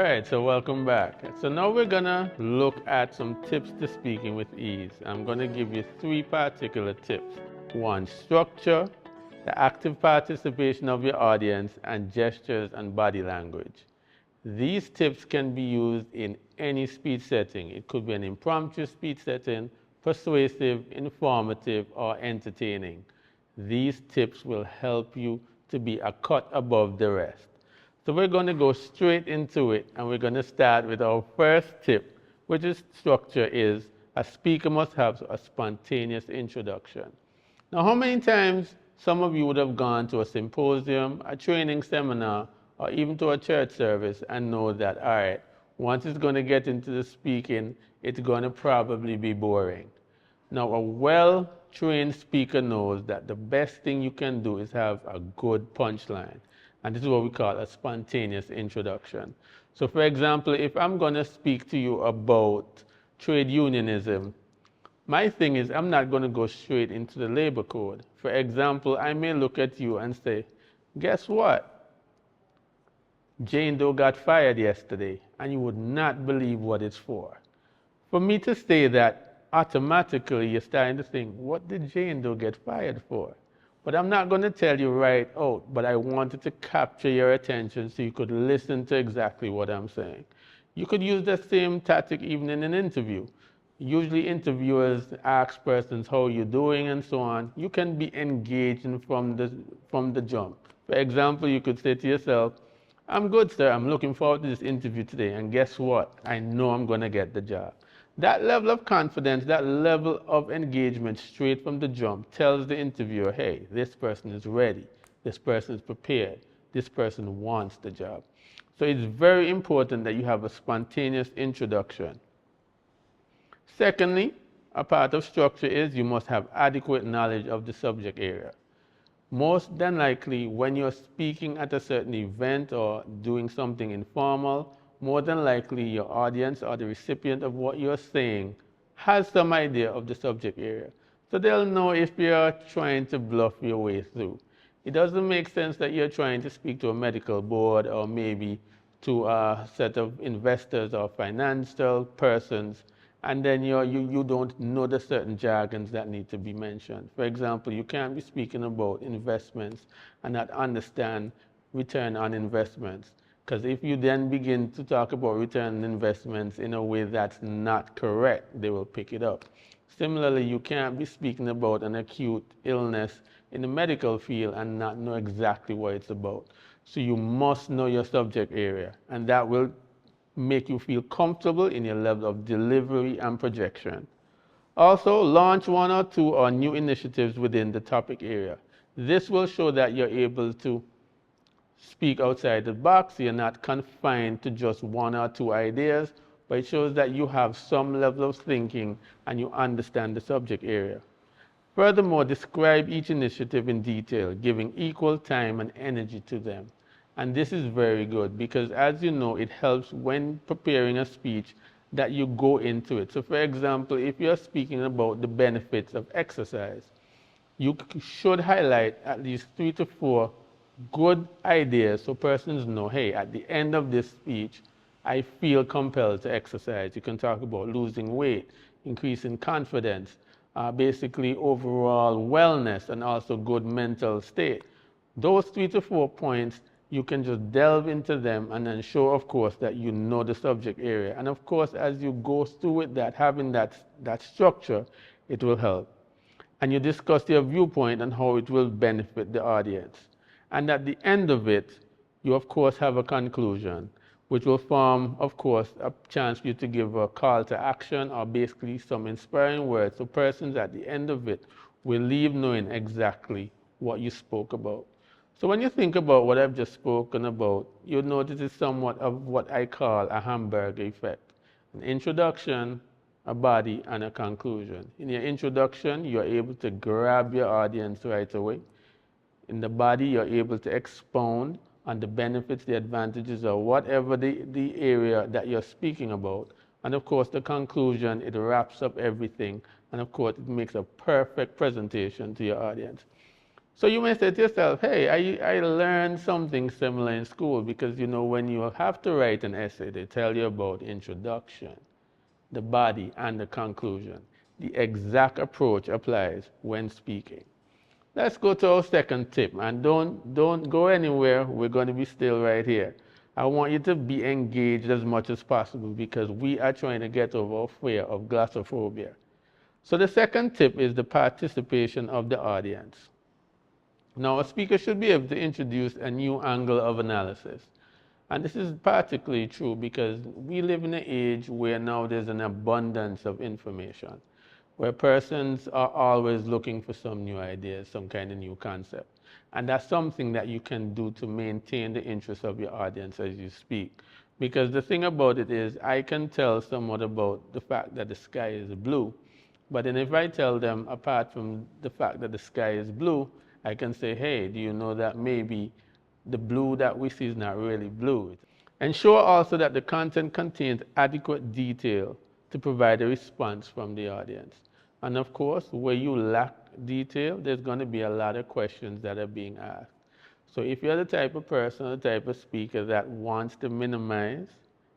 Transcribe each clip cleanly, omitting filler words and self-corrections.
All right, so welcome back. So now we're gonna look at some tips to speaking with ease. I'm gonna give you three particular tips. One, structure, the active participation of your audience, and gestures and body language. These tips can be used in any speech setting. It could be an impromptu speech setting, persuasive, informative, or entertaining. These tips will help you to be a cut above the rest. So we're going to go straight into it, and we're going to start with our first tip, which is structure is a speaker must have a spontaneous introduction. Now, how many times some of you would have gone to a symposium, a training seminar, or even to a church service and know that, all right, once it's going to get into the speaking, it's going to probably be boring. Now, a well-trained speaker knows that the best thing you can do is have a good punchline. And this is what we call a spontaneous introduction. So for example, if I'm going to speak to you about trade unionism, my thing is I'm not going to go straight into the labor code. For example, I may look at you and say, guess what? Jane Doe got fired yesterday, and you would not believe what it's for. For me to say that, automatically you're starting to think, what did Jane Doe get fired for? But I'm not going to tell you right out, but I wanted to capture your attention so you could listen to exactly what I'm saying. You could use the same tactic even in an interview. Usually interviewers ask persons how you're doing and so on. You can be engaging from the jump. For example, you could say to yourself, I'm good, sir. I'm looking forward to this interview today. And guess what? I know I'm going to get the job. That level of confidence, that level of engagement straight from the jump tells the interviewer, hey, this person is ready. This person is prepared. This person wants the job. So it's very important that you have a spontaneous introduction. Secondly, a part of structure is you must have adequate knowledge of the subject area. Most than likely, when you're speaking at a certain event or doing something informal, more than likely your audience or the recipient of what you're saying has some idea of the subject area. So they'll know if you're trying to bluff your way through. It doesn't make sense that you're trying to speak to a medical board or maybe to a set of investors or financial persons, and then you don't know the certain jargons that need to be mentioned. For example, you can't be speaking about investments and not understand return on investments. Because if you then begin to talk about return on investments in a way that's not correct, they will pick it up. Similarly, you can't be speaking about an acute illness in the medical field and not know exactly what it's about. So you must know your subject area, and that will make you feel comfortable in your level of delivery and projection. Also, launch one or two or new initiatives within the topic area. This will show that you're able to speak outside the box. You're not confined to just one or two ideas, but it shows that you have some level of thinking and you understand the subject area. Furthermore, describe each initiative in detail, giving equal time and energy to them. And this is very good because, as you know, it helps when preparing a speech that you go into it. So, for example, if you're speaking about the benefits of exercise, you should highlight at least 3 to 4 good ideas so persons know, hey, at the end of this speech, I feel compelled to exercise. You can talk about losing weight, increasing confidence, basically overall wellness, and also good mental state. Those 3 to 4 points, you can just delve into them and then show, of course, that you know the subject area. And of course, as you go through it, having that structure, it will help. And you discuss your viewpoint and how it will benefit the audience. And at the end of it, you of course have a conclusion, which will form, of course, a chance for you to give a call to action or basically some inspiring words. So persons at the end of it will leave knowing exactly what you spoke about. So when you think about what I've just spoken about, you'll notice it's somewhat of what I call a hamburger effect. An introduction, a body, and a conclusion. In your introduction, you're able to grab your audience right away. In the body, you're able to expound on the benefits, the advantages, or whatever the area that you're speaking about. And of course, the conclusion, it wraps up everything. And of course, it makes a perfect presentation to your audience. So you may say to yourself, hey, I learned something similar in school because when you have to write an essay, they tell you about introduction, the body, and the conclusion. The exact approach applies when speaking. Let's go to our second tip, and don't go anywhere. We're going to be still right here. I want you to be engaged as much as possible because we are trying to get over our fear of glossophobia. So the second tip is the participation of the audience. Now, a speaker should be able to introduce a new angle of analysis. And this is particularly true because we live in an age where now there's an abundance of information, where persons are always looking for some new ideas, some kind of new concept. And that's something that you can do to maintain the interest of your audience as you speak. Because the thing about it is, I can tell somewhat about the fact that the sky is blue, but then if I tell them, apart from the fact that the sky is blue, I can say, hey, do you know that maybe the blue that we see is not really blue? Ensure also that the content contains adequate detail to provide a response from the audience. And of course, where you lack detail, there's going to be a lot of questions that are being asked. So if you're the type of person or the type of speaker that wants to minimize,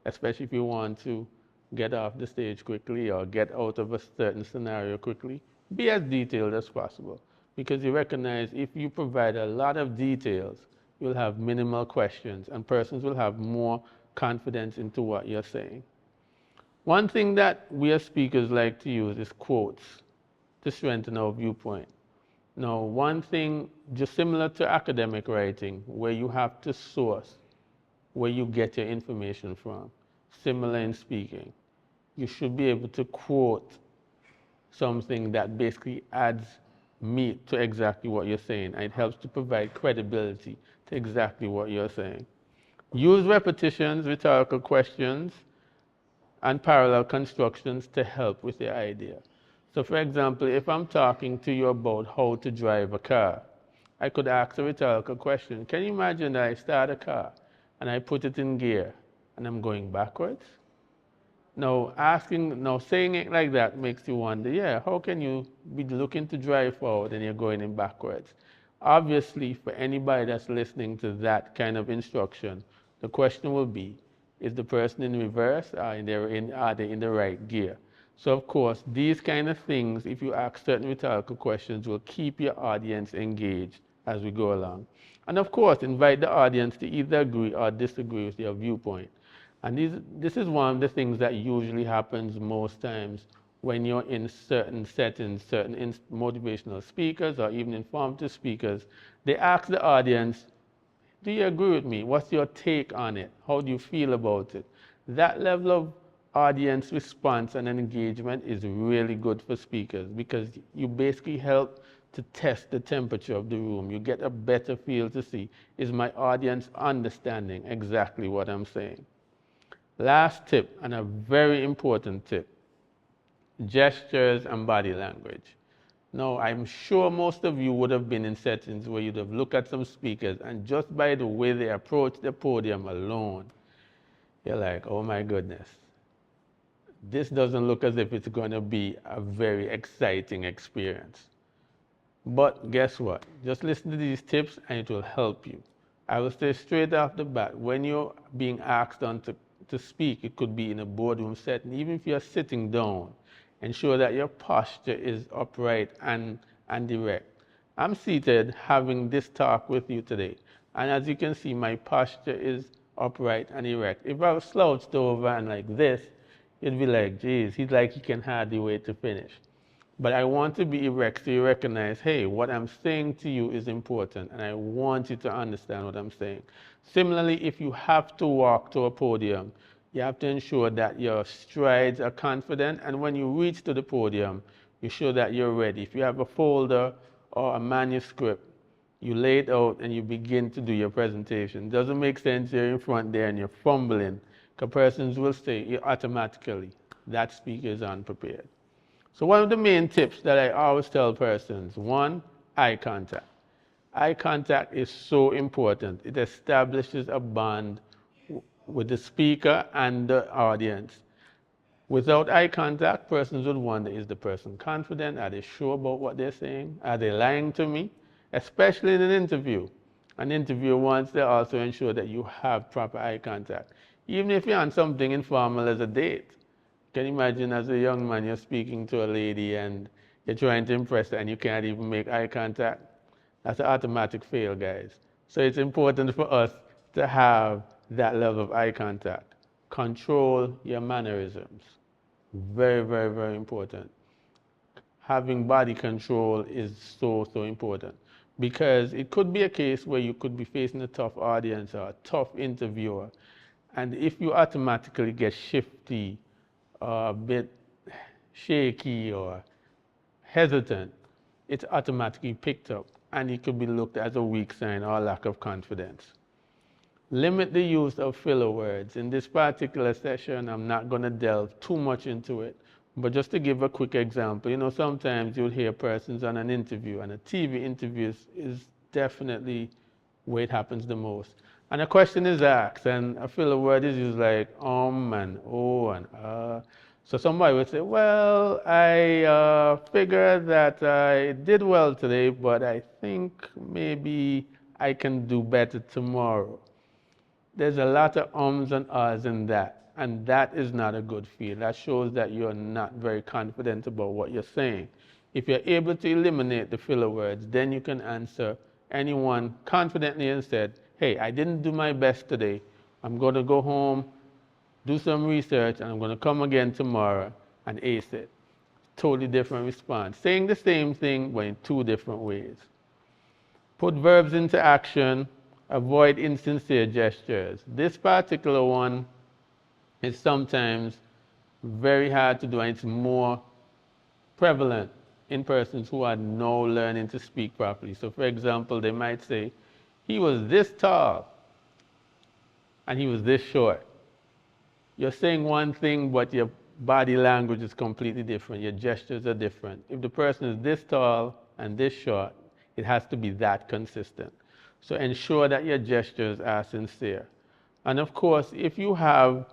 especially if you want to get off the stage quickly or get out of a certain scenario quickly, be as detailed as possible. Because you recognize if you provide a lot of details, you'll have minimal questions and persons will have more confidence into what you're saying. One thing that we as speakers like to use is quotes to strengthen our viewpoint. Now, one thing just similar to academic writing, where you have to source where you get your information from, similar in speaking. You should be able to quote something that basically adds meat to exactly what you're saying, and it helps to provide credibility to exactly what you're saying. Use repetitions, rhetorical questions, and parallel constructions to help with your idea. So for example, if I'm talking to you about how to drive a car, I could ask a rhetorical question. Can you imagine that I start a car and I put it in gear and I'm going backwards? Now saying it like that makes you wonder, yeah, how can you be looking to drive forward and you're going in backwards? Obviously, for anybody that's listening to that kind of instruction, the question will be, is the person in reverse or are they in the right gear? So of course, these kind of things, if you ask certain rhetorical questions, will keep your audience engaged as we go along. And of course, invite the audience to either agree or disagree with your viewpoint. And this is one of the things that usually happens most times when you're in certain settings, certain motivational speakers or even informative speakers. They ask the audience, do you agree with me? What's your take on it? How do you feel about it? That level of audience response and engagement is really good for speakers because you basically help to test the temperature of the room. You get a better feel to see, is my audience understanding exactly what I'm saying? Last tip, and a very important tip, gestures and body language. Now, I'm sure most of you would have been in settings where you'd have looked at some speakers and just by the way they approach the podium alone, you're like, oh my goodness, this doesn't look as if it's going to be a very exciting experience. But guess what? Just listen to these tips and it will help you. I will say straight off the bat, when you're being asked to speak, it could be in a boardroom setting, even if you're sitting down, ensure that your posture is upright and erect. I'm seated having this talk with you today, and as you can see, my posture is upright and erect. If I was slouched over and like this, you'd be like, geez, he's like he can hardly wait to finish. But I want to be erect so you recognize, hey, what I'm saying to you is important, and I want you to understand what I'm saying. Similarly, if you have to walk to a podium, you have to ensure that your strides are confident, and when you reach to the podium, you show that you're ready. If you have a folder or a manuscript, you lay it out and you begin to do your presentation. It doesn't make sense you're in front there and you're fumbling, because persons will say automatically, that speaker is unprepared. So one of the main tips that I always tell persons, one, eye contact. Eye contact is so important. It establishes a bond with the speaker and the audience. Without eye contact, persons would wonder, is the person confident? Are they sure about what they're saying? Are they lying to me? especially in an interview. An interviewer wants to also ensure that you have proper eye contact. Even if you're on something informal as a date. Can you imagine as a young man you're speaking to a lady and you're trying to impress her and you can't even make eye contact? That's an automatic fail, guys. So it's important for us to have that level of eye contact. Control your mannerisms. Very, very, very important. Having body control is so, so important because it could be a case where you could be facing a tough audience or a tough interviewer. And if you automatically get shifty or a bit shaky or hesitant, it's automatically picked up and it could be looked at as a weak sign or lack of confidence. Limit the use of filler words. In this particular session, I'm not going to delve too much into it, but just to give a quick example, you know, sometimes you'll hear persons on an interview, and a TV interview is definitely where it happens the most. And a question is asked, and a filler word is used like and oh and So somebody would say, well, I figured that I did well today, but I think maybe I can do better tomorrow. There's a lot of ums and ahs in that, and that is not a good feel. That shows that you're not very confident about what you're saying. If you're able to eliminate the filler words, then you can answer anyone confidently and said, hey, I didn't do my best today. I'm going to go home, do some research, and I'm going to come again tomorrow and ace it. Totally different response. Saying the same thing, but in two different ways. Put verbs into action. Avoid insincere gestures. This particular one is sometimes very hard to do, and it's more prevalent in persons who are now learning to speak properly. So for example, they might say, he was this tall and he was this short. You're saying one thing, but your body language is completely different. Your gestures are different. If the person is this tall and this short, it has to be that consistent. So ensure that your gestures are sincere. And of course, if you have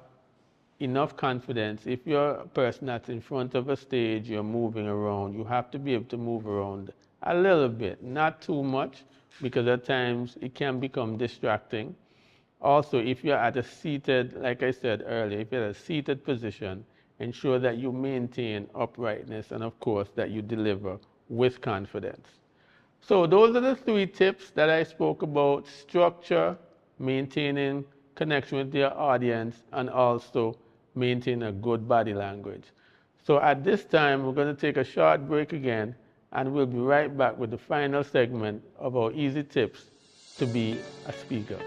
enough confidence, if you're a person that's in front of a stage, you're moving around, you have to be able to move around a little bit, not too much, because at times it can become distracting. Also, if you're at a seated, like I said earlier, if you're at a seated position, ensure that you maintain uprightness and of course that you deliver with confidence. So those are the 3 tips that I spoke about: structure, maintaining connection with your audience, and also maintain a good body language. So at this time, we're going to take a short break again, and we'll be right back with the final segment of our easy tips to be a speaker.